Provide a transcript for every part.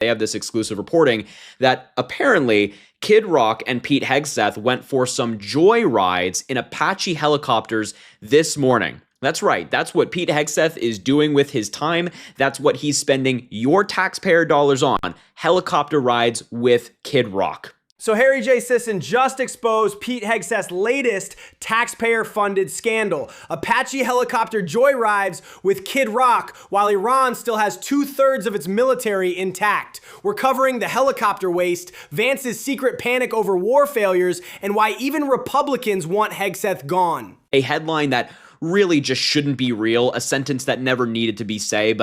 They have this exclusive reporting that apparently Kid Rock and Pete Hegseth went for some joyrides in Apache helicopters this morning. That's right. That's what Pete Hegseth is doing with his time. That's what he's spending your taxpayer dollars on. Helicopter rides with Kid Rock. So Harry J. Sisson just exposed Pete Hegseth's latest taxpayer-funded scandal. Apache helicopter joyrides with Kid Rock while Iran still has 2/3 of its military intact. We're covering the helicopter waste, Vance's secret panic over war failures, and why even Republicans want Hegseth gone. A headline that really just shouldn't be real, a sentence that never needed to be said,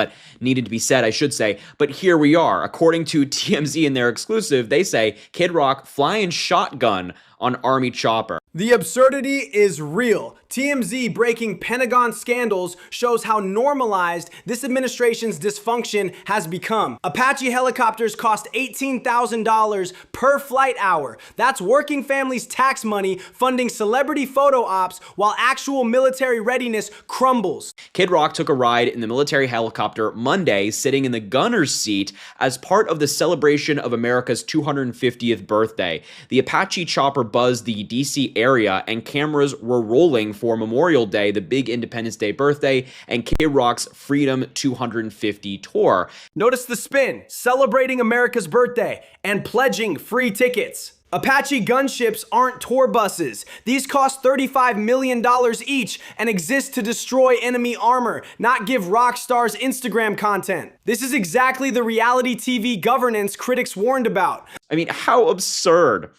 I should say. But here we are. According to TMZ in their exclusive, they say Kid Rock flying shotgun on Army chopper. The absurdity is real. TMZ breaking Pentagon scandals shows how normalized this administration's dysfunction has become. Apache helicopters cost $18,000 per flight hour. That's working families' tax money funding celebrity photo ops while actual military readiness crumbles. Kid Rock took a ride in the military helicopter Monday, sitting in the gunner's seat as part of the celebration of America's 250th birthday. The Apache chopper buzzed the DC area and cameras were rolling for Memorial Day, the big Independence Day birthday, and Kid Rock's Freedom 250 tour. Notice the spin, celebrating America's birthday and pledging free tickets. Apache gunships aren't tour buses. These cost $35 million each and exist to destroy enemy armor, not give rock stars Instagram content. This is exactly the reality TV governance critics warned about. I mean, how absurd.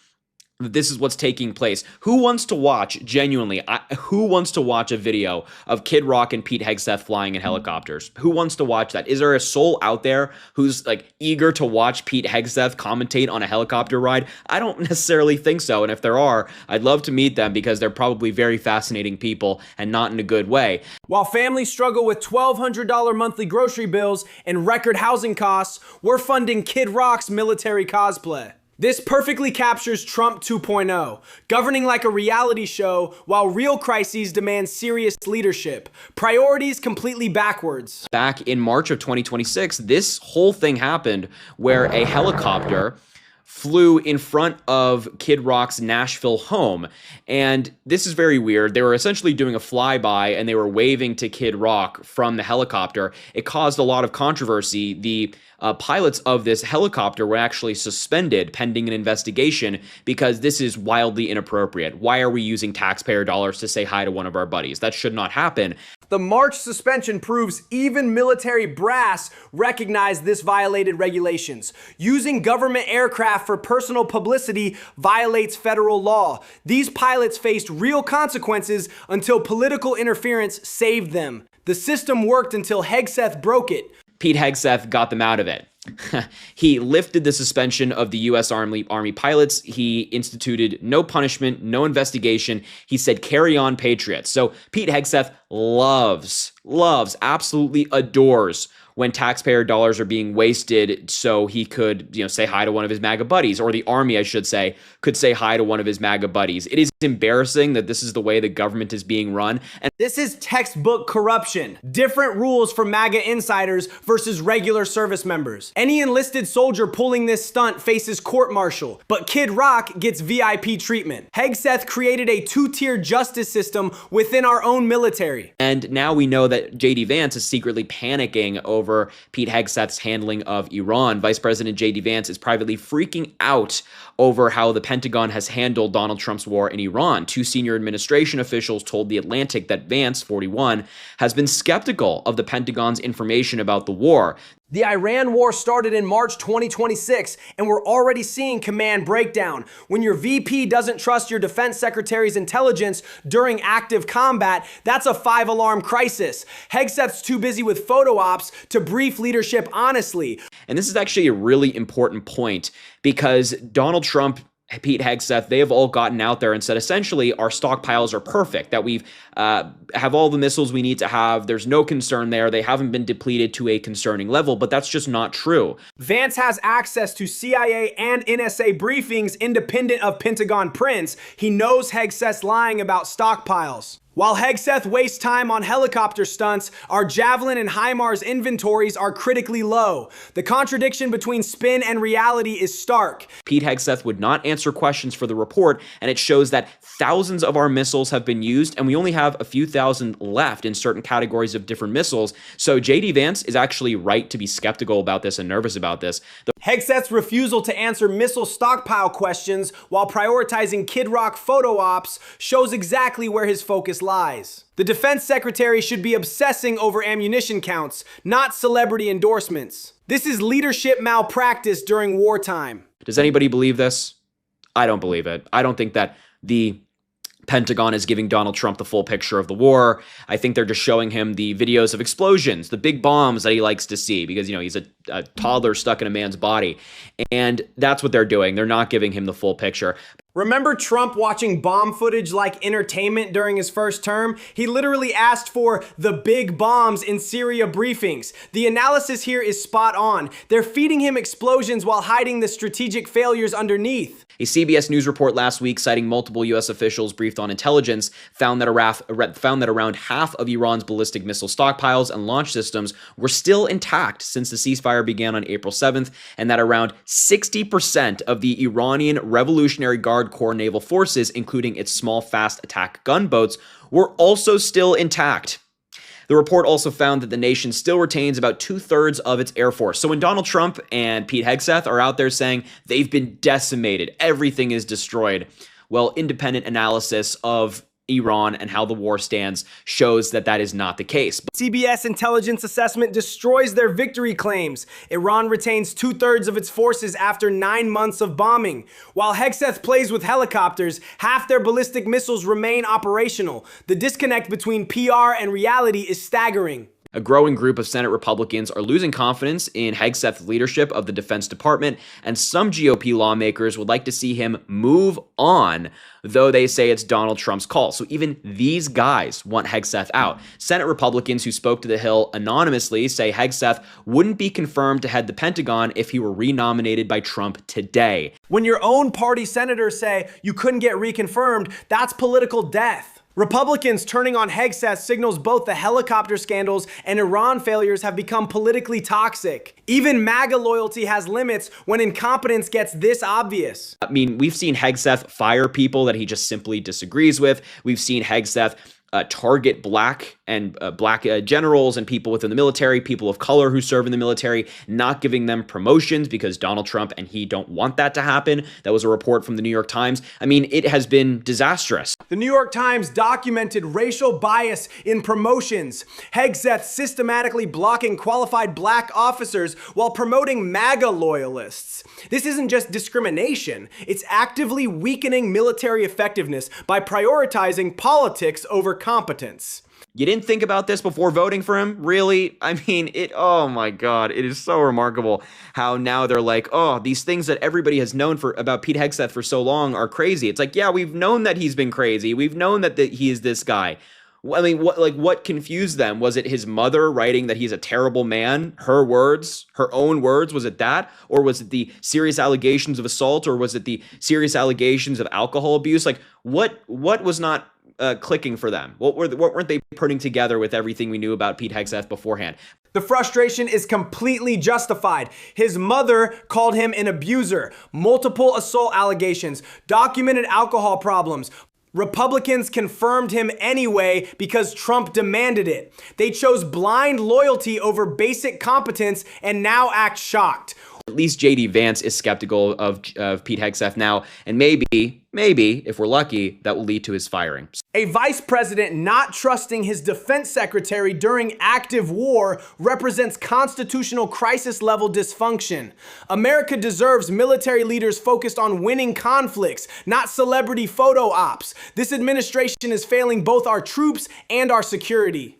This is what's taking place. Who wants to watch, genuinely, who wants to watch a video of Kid Rock and Pete Hegseth flying in helicopters? Who wants to watch that? Is there a soul out there who's like eager to watch Pete Hegseth commentate on a helicopter ride? I don't necessarily think so. And if there are, I'd love to meet them because they're probably very fascinating people and not in a good way. While families struggle with $1,200 monthly grocery bills and record housing costs, we're funding Kid Rock's military cosplay. This perfectly captures Trump 2.0, governing like a reality show while real crises demand serious leadership. Priorities completely backwards. Back in March of 2026, this whole thing happened where a helicopter flew in front of Kid Rock's Nashville home. And this is very weird. They were essentially doing a flyby and they were waving to Kid Rock from the helicopter. It caused a lot of controversy. The pilots of this helicopter were actually suspended pending an investigation because this is wildly inappropriate. Why are we using taxpayer dollars to say hi to one of our buddies? That should not happen. The March suspension proves even military brass recognize this violated regulations. Using government aircraft for personal publicity violates federal law. These pilots faced real consequences until political interference saved them. The system worked until Hegseth broke it. Pete Hegseth got them out of it. He lifted the suspension of the U.S. Army pilots. He instituted no punishment, no investigation. He said, carry on, patriots. So Pete Hegseth loves, absolutely adores when taxpayer dollars are being wasted so he could, say hi to one of his MAGA buddies, or the army, I should say, could say hi to one of his MAGA buddies. It is embarrassing that this is the way the government is being run. And this is textbook corruption. Different rules for MAGA insiders versus regular service members. Any enlisted soldier pulling this stunt faces court-martial, but Kid Rock gets VIP treatment. Hegseth created a two-tier justice system within our own military. And now we know that JD Vance is secretly panicking over Pete Hegseth's handling of Iran. Vice President JD Vance is privately freaking out over how the Pentagon has handled Donald Trump's war in Iran. Two senior administration officials told The Atlantic that Vance, 41, has been skeptical of the Pentagon's information about the war. The Iran war started in March 2026, and we're already seeing command breakdown. When your VP doesn't trust your defense secretary's intelligence during active combat, that's a 5-alarm crisis. Hegseth's too busy with photo ops to brief leadership honestly. And this is actually a really important point because Donald Trump, Pete Hegseth, they have all gotten out there and said, essentially, our stockpiles are perfect, that we've have all the missiles we need to have. There's no concern there. They haven't been depleted to a concerning level, but that's just not true. Vance has access to CIA and NSA briefings independent of Pentagon prints. He knows Hegseth's lying about stockpiles. While Hegseth wastes time on helicopter stunts, our Javelin and HIMARS inventories are critically low. The contradiction between spin and reality is stark. Pete Hegseth would not answer questions for the report, and it shows that thousands of our missiles have been used, and we only have a few thousand left in certain categories of different missiles. So JD Vance is actually right to be skeptical about this and nervous about this. Hegseth's refusal to answer missile stockpile questions while prioritizing Kid Rock photo ops shows exactly where his focus lies. The defense secretary should be obsessing over ammunition counts, not celebrity endorsements. This is leadership malpractice during wartime. Does anybody believe this? I don't believe it. I don't think that the Pentagon is giving Donald Trump the full picture of the war. I think they're just showing him the videos of explosions, the big bombs that he likes to see because, he's a toddler stuck in a man's body. And that's what they're doing. They're not giving him the full picture. Remember Trump watching bomb footage like entertainment during his first term? He literally asked for the big bombs in Syria briefings. The analysis here is spot on. They're feeding him explosions while hiding the strategic failures underneath. A CBS News report last week citing multiple U.S. officials briefed on intelligence found that around half of Iran's ballistic missile stockpiles and launch systems were still intact since the ceasefire began on April 7th, and that around 60% of the Iranian Revolutionary Guard Corps naval forces, including its small fast attack gunboats, were also still intact. The report also found that the nation still retains about 2/3 of its air force. So when Donald Trump and Pete Hegseth are out there saying they've been decimated, everything is destroyed, well, independent analysis of Iran and how the war stands shows that that is not the case. CBS intelligence assessment destroys their victory claims. Iran retains 2/3 of its forces after 9 months of bombing. While Hegseth plays with helicopters, half their ballistic missiles remain operational. The disconnect between PR and reality is staggering. A growing group of Senate Republicans are losing confidence in Hegseth's leadership of the Defense Department, and some GOP lawmakers would like to see him move on, though they say it's Donald Trump's call. So even these guys want Hegseth out. Senate Republicans who spoke to The Hill anonymously say Hegseth wouldn't be confirmed to head the Pentagon if he were renominated by Trump today. When your own party senators say you couldn't get reconfirmed, that's political death. Republicans turning on Hegseth signals both the helicopter scandals and Iran failures have become politically toxic. Even MAGA loyalty has limits when incompetence gets this obvious. I mean, we've seen Hegseth fire people that he just simply disagrees with. We've seen Hegseth target black generals and people within the military, people of color who serve in the military, not giving them promotions because Donald Trump and he don't want that to happen. That was a report from the New York Times. I mean, it has been disastrous. The New York Times documented racial bias in promotions. Hegseth systematically blocking qualified black officers while promoting MAGA loyalists. This isn't just discrimination, it's actively weakening military effectiveness by prioritizing politics over competence. You didn't think about this before voting for him? Really? I mean, oh my God, it is so remarkable how now they're like, oh, these things that everybody has known about Pete Hegseth for so long are crazy. It's like, yeah, we've known that he's been crazy. We've known that he is this guy. I mean, what confused them? Was it his mother writing that he's a terrible man? Her words, her own words, was it that? Or was it the serious allegations of assault? Or was it the serious allegations of alcohol abuse? Like, what was not clicking for them? What weren't they putting together with everything we knew about Pete Hegseth beforehand? The frustration is completely justified. His mother called him an abuser, multiple assault allegations, documented alcohol problems. Republicans confirmed him anyway because Trump demanded it. They chose blind loyalty over basic competence and now act shocked. At least JD Vance is skeptical of Pete Hegseth now, and maybe, if we're lucky, that will lead to his firing. A vice president not trusting his defense secretary during active war represents constitutional crisis-level dysfunction. America deserves military leaders focused on winning conflicts, not celebrity photo ops. This administration is failing both our troops and our security.